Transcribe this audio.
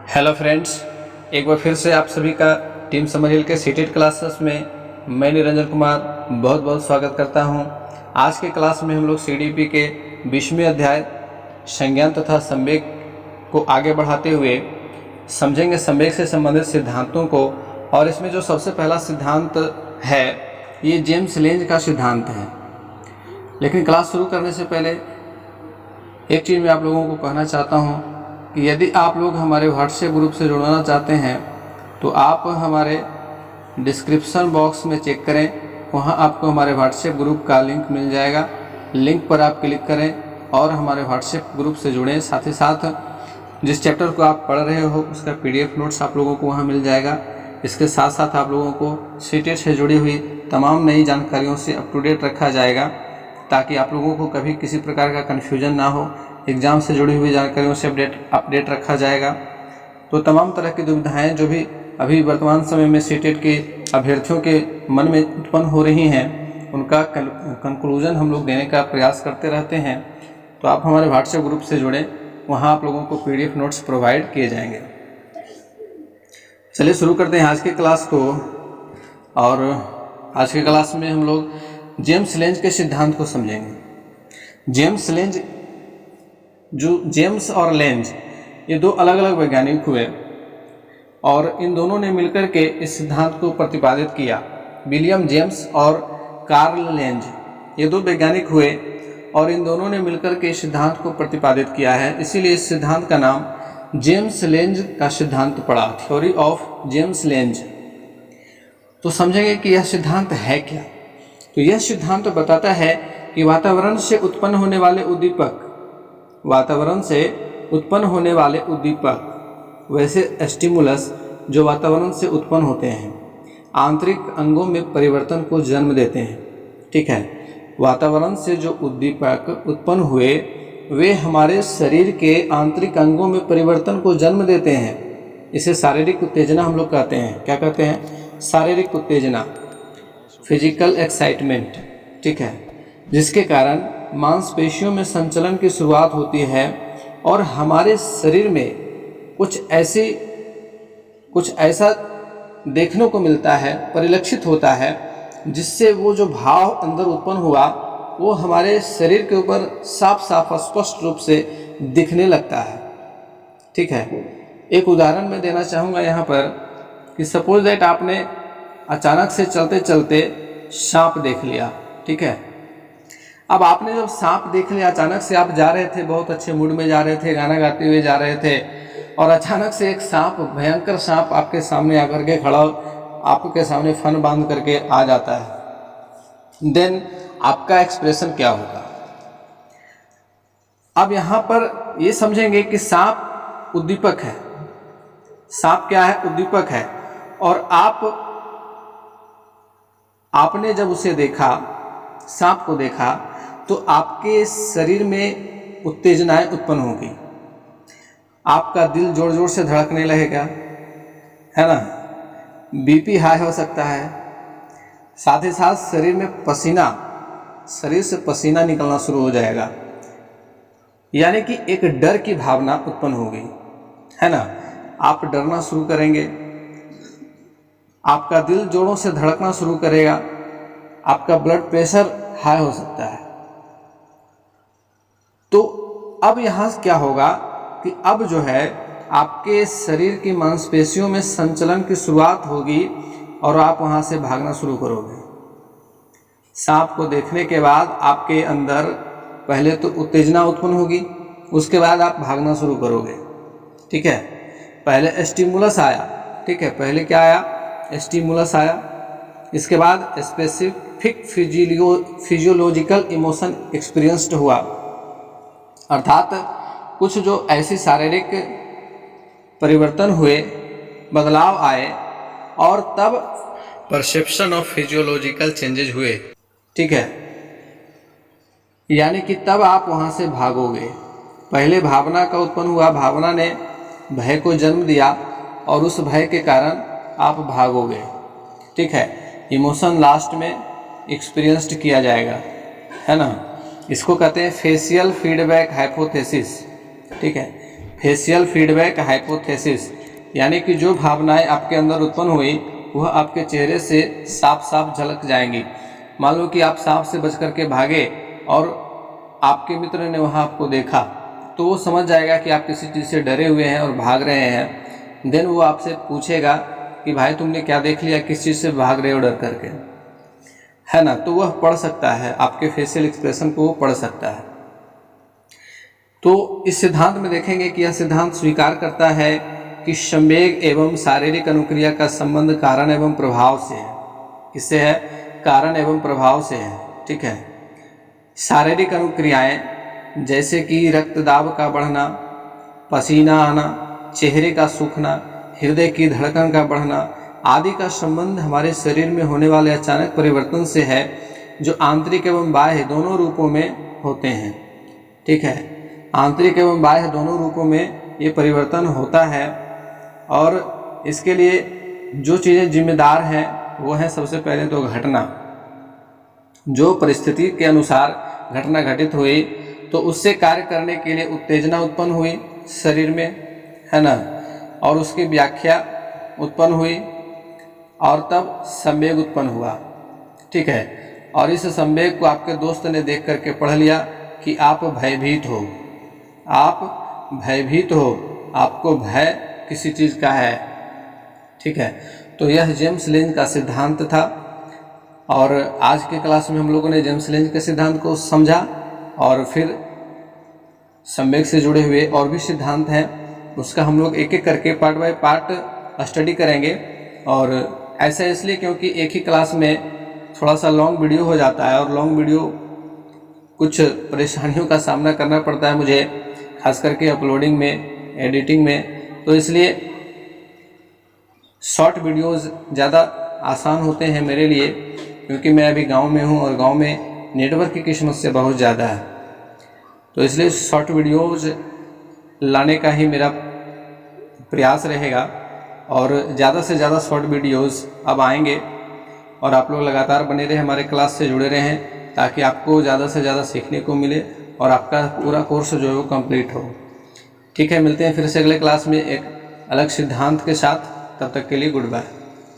Hello friends, एक बार फिर से आप सभी का टीम समर हिल के सीटेड क्लासेस में मैं निरंजन कुमार बहुत बहुत स्वागत करता हूं। आज के क्लास में हम लोग सीडीपी के 20वें अध्याय संज्ञान तथा संवेग को आगे बढ़ाते हुए समझेंगे संवेग से संबंधित सिद्धांतों को। और इसमें जो सबसे पहला सिद्धांत है ये जेम्स लेंज का सिद्धांत है। लेकिन क्लास शुरू करने से पहले एक चीज़ मैं आप लोगों को कहना चाहता हूँ कि यदि आप लोग हमारे व्हाट्सएप ग्रुप से जुड़ना चाहते हैं तो आप हमारे डिस्क्रिप्शन बॉक्स में चेक करें, वहाँ आपको हमारे व्हाट्सएप ग्रुप का लिंक मिल जाएगा। लिंक पर आप क्लिक करें और हमारे व्हाट्सएप ग्रुप से जुड़ें। साथ ही साथ जिस चैप्टर को आप पढ़ रहे हो उसका PDF नोट्स आप लोगों को वहाँ मिल जाएगा। इसके साथ साथ आप लोगों को सीटेट से जुड़ी हुई तमाम नई जानकारियों से अप टू डेट रखा जाएगा, ताकि आप लोगों को कभी किसी प्रकार का कन्फ्यूजन ना हो। एग्ज़ाम से जुड़ी हुई जानकारियों से अपडेट रखा जाएगा। तो तमाम तरह की दुविधाएं जो भी अभी वर्तमान समय में सीटेट के अभ्यर्थियों के मन में उत्पन्न हो रही हैं, उनका कंक्लूजन हम लोग देने का प्रयास करते रहते हैं। तो आप हमारे व्हाट्सएप ग्रुप से जुड़ें, वहाँ आप लोगों को PDF नोट्स प्रोवाइड किए जाएंगे। चलिए शुरू करते हैं आज के क्लास को। और आज के क्लास में हम लोग जेम्स लेंज के सिद्धांत को समझेंगे। जेम्स और लेंज ये दो अलग अलग वैज्ञानिक हुए और इन दोनों ने मिलकर के इस सिद्धांत को प्रतिपादित किया। विलियम जेम्स और कार्ल लेंज ये दो वैज्ञानिक हुए और इन दोनों ने मिलकर के इस सिद्धांत को प्रतिपादित किया है। इसीलिए इस सिद्धांत का नाम जेम्स लेंज का सिद्धांत पड़ा, थ्योरी ऑफ जेम्स लेंज। तो समझेंगे कि यह सिद्धांत है क्या। तो यह सिद्धांत बताता है कि वातावरण से उत्पन्न होने वाले उद्दीपक वैसे स्टिमुलस जो वातावरण से उत्पन्न होते हैं आंतरिक अंगों में परिवर्तन को जन्म देते हैं। ठीक है, वातावरण से जो उद्दीपक उत्पन्न हुए वे हमारे शरीर के आंतरिक अंगों में परिवर्तन को जन्म देते हैं। इसे शारीरिक उत्तेजना हम लोग कहते हैं। क्या कहते हैं? शारीरिक उत्तेजना, फिजिकल एक्साइटमेंट। ठीक है, जिसके कारण मांसपेशियों में संचलन की शुरुआत होती है और हमारे शरीर में कुछ ऐसा देखने को मिलता है, परिलक्षित होता है, जिससे वो जो भाव अंदर उत्पन्न हुआ वो हमारे शरीर के ऊपर साफ साफ स्पष्ट रूप से दिखने लगता है। ठीक है, एक उदाहरण मैं देना चाहूँगा यहाँ पर कि सपोज दैट आपने अचानक से चलते चलते सांप देख लिया। ठीक है, अब आपने जब सांप देख लिया, अचानक से आप जा रहे थे, बहुत अच्छे मूड में जा रहे थे, गाना गाते हुए जा रहे थे और अचानक से एक सांप, भयंकर सांप आपके सामने आकर के खड़ा, आपके सामने फन बांध करके आ जाता है। देन आपका एक्सप्रेशन क्या होगा? अब यहाँ पर ये समझेंगे कि सांप उद्दीपक है। सांप क्या है? उद्दीपक है। और आपने जब उसे देखा, सांप को देखा, तो आपके शरीर में उत्तेजनाएं उत्पन्न होगी। आपका दिल जोर जोर से धड़कने लगेगा, है ना, BP हाई हो सकता है। साथ ही साथ शरीर से पसीना निकलना शुरू हो जाएगा, यानी कि एक डर की भावना उत्पन्न होगी, है ना। आप डरना शुरू करेंगे, आपका दिल जोरों से धड़कना शुरू करेगा, आपका ब्लड प्रेशर हाई हो सकता है। तो अब यहाँ क्या होगा कि अब जो है आपके शरीर की मांसपेशियों में संचलन की शुरुआत होगी और आप वहाँ से भागना शुरू करोगे। सांप को देखने के बाद आपके अंदर पहले तो उत्तेजना उत्पन्न होगी, उसके बाद आप भागना शुरू करोगे। ठीक है, पहले स्टिमुलस आया। ठीक है, पहले क्या आया? स्टिमुलस आया। इसके बाद स्पेसिफिक फिजियोलॉजिकल इमोशन एक्सपीरियंस्ड हुआ, अर्थात कुछ जो ऐसी शारीरिक परिवर्तन हुए, बदलाव आए और तब परसेप्शन ऑफ फिजियोलॉजिकल चेंजेस हुए। ठीक है, यानी कि तब आप वहाँ से भागोगे। पहले भावना का उत्पन्न हुआ, भावना ने भय को जन्म दिया और उस भय के कारण आप भागोगे। ठीक है, इमोशन लास्ट में एक्सपीरियंस्ड किया जाएगा, है ना। इसको कहते हैं फेशियल फीडबैक हाइपोथेसिस। ठीक है, फेशियल फीडबैक हाइपोथेसिस, यानी कि जो भावनाएं आपके अंदर उत्पन्न हुई वह आपके चेहरे से साफ साफ झलक जाएंगी। मान लो कि आप सांप से बच करके भागे और आपके मित्र ने वहाँ आपको देखा, तो वो समझ जाएगा कि आप किसी चीज़ से डरे हुए हैं और भाग रहे हैं। देन वो आपसे पूछेगा कि भाई तुमने क्या देख लिया, किस चीज़ से भाग रहे हो डर करके, है ना। तो वह पढ़ सकता है, आपके फेशियल एक्सप्रेशन को वो पढ़ सकता है। तो इस सिद्धांत में देखेंगे कि यह सिद्धांत स्वीकार करता है कि संवेग एवं शारीरिक अनुक्रिया का संबंध कारण एवं प्रभाव से है। किससे है? कारण एवं प्रभाव से है। ठीक है। शारीरिक अनुक्रियाएं जैसे कि रक्तदाब का बढ़ना, पसीना आना, चेहरे का सूखना, हृदय की धड़कन का बढ़ना आदि का संबंध हमारे शरीर में होने वाले अचानक परिवर्तन से है, जो आंतरिक एवं बाह्य दोनों रूपों में होते हैं। ठीक है। आंतरिक एवं बाह्य दोनों रूपों में ये परिवर्तन होता है, और इसके लिए जो चीज़ें जिम्मेदार हैं वो है सबसे पहले तो घटना। जो परिस्थिति के अनुसार घटना घटित हुई तो उससे कार्य करने के लिए उत्तेजना उत्पन्न हुई शरीर में, है ना, और उसकी व्याख्या उत्पन्न हुई और तब संवेग उत्पन्न हुआ। ठीक है। और इस संवेग को आपके दोस्त ने देख करके पढ़ लिया कि आप भयभीत हो, आप भयभीत हो, आपको भय किसी चीज़ का है। ठीक है। तो यह जेम्स लेंज का सिद्धांत था, और आज के क्लास में हम लोगों ने जेम्स लेंज के सिद्धांत को समझा, और फिर संवेग से जुड़े हुए और भी सिद्धांत हैं उसका हम लोग एक एक करके पार्ट बाय पार्ट स्टडी करेंगे। और ऐसा इसलिए क्योंकि एक ही क्लास में थोड़ा सा लॉन्ग वीडियो हो जाता है, और लॉन्ग वीडियो कुछ परेशानियों का सामना करना पड़ता है मुझे, खास करके अपलोडिंग में, एडिटिंग में। तो इसलिए शॉर्ट वीडियोज़ ज़्यादा आसान होते हैं मेरे लिए, क्योंकि मैं अभी गांव में हूं और गांव में नेटवर्क की समस्या बहुत ज़्यादा है। तो इसलिए शॉर्ट वीडियोज़ लाने का ही मेरा प्रयास रहेगा, और ज़्यादा से ज़्यादा शॉर्ट वीडियोज़ अब आएंगे, और आप लोग लगातार बने रहे, हमारे क्लास से जुड़े रहें, ताकि आपको ज़्यादा से ज़्यादा सीखने को मिले और आपका पूरा कोर्स जो है वो कंप्लीट हो। ठीक है। मिलते हैं फिर से अगले क्लास में एक अलग सिद्धांत के साथ। तब तक के लिए गुड बाय।